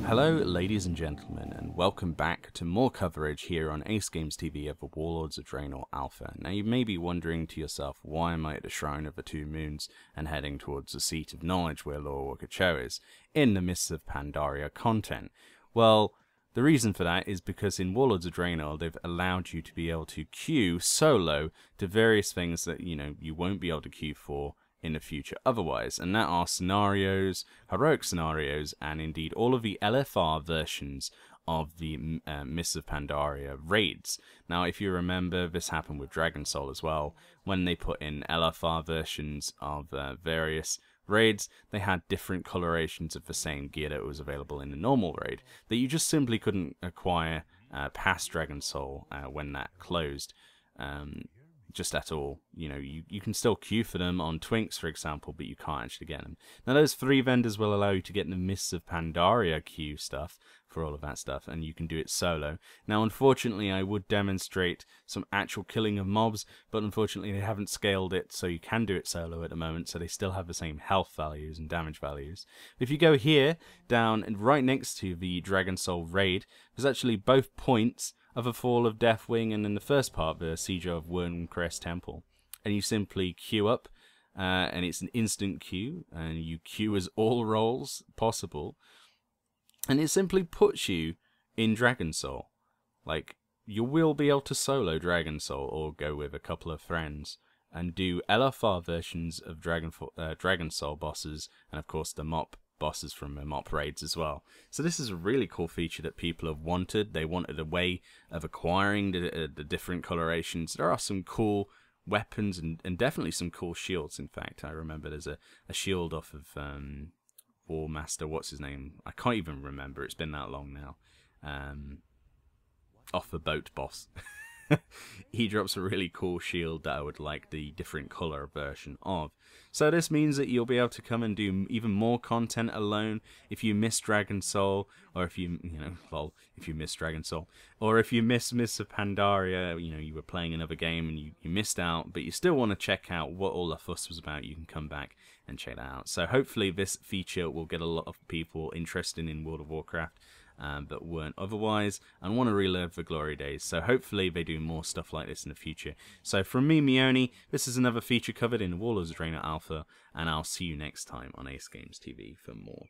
Hello ladies and gentlemen, and welcome back to more coverage here on AceGamesTV of the Warlords of Draenor Alpha. Now you may be wondering to yourself, why am I at the Shrine of the Two Moons and heading towards the Seat of Knowledge where Lord Walker Cho is, in the Mists of Pandaria content? Well, the reason for that is because in Warlords of Draenor they've allowed you to be able to queue solo to various things that you won't be able to queue for in the future otherwise, and that are scenarios, heroic scenarios, and indeed all of the LFR versions of the Mists of Pandaria raids. Now, if you remember, this happened with Dragon Soul as well. When they put in LFR versions of various raids, they had different colourations of the same gear that was available in the normal raid that you just simply couldn't acquire past Dragon Soul when that closed. Just at all. You can still queue for them on Twinks, for example, but you can't actually get them. Now, those three vendors will allow you to get the Mists of Pandaria queue stuff for all of that stuff, and you can do it solo. Now, unfortunately, I would demonstrate some actual killing of mobs, but unfortunately, they haven't scaled it, so you can do it solo at the moment, so they still have the same health values and damage values. If you go here, down, and right next to the Dragon Soul raid, there's actually both points of a Fall of Deathwing, and in the first part, the Siege of Wormcrest Temple. And you simply queue up, and it's an instant queue, and you queue as all roles possible, and it simply puts you in Dragon Soul. Like, you will be able to solo Dragon Soul, or go with a couple of friends, and do LFR versions of Dragon Soul bosses, and of course the MoP bosses from MoP raids as well. So this is a really cool feature that people have wanted. They wanted a way of acquiring the different colorations. There are some cool weapons and definitely some cool shields. In fact, I remember there's a shield off of War Master, what's his name? I can't even remember, it's been that long now. Off the boat boss. He drops a really cool shield that I would like the different color version of. So this means that you'll be able to come and do even more content alone if you miss Dragon Soul, or if you if you miss Dragon Soul, or if you miss Mists of Pandaria, you were playing another game and you missed out, but you still want to check out what all the fuss was about, you can come back and check that out. So hopefully this feature will get a lot of people interested in World of Warcraft, but weren't otherwise, and want to relive the glory days. So hopefully they do more stuff like this in the future. So from me, Meoni, this is another feature covered in Warlords of Draenor Alpha, and I'll see you next time on AceGamesTV for more.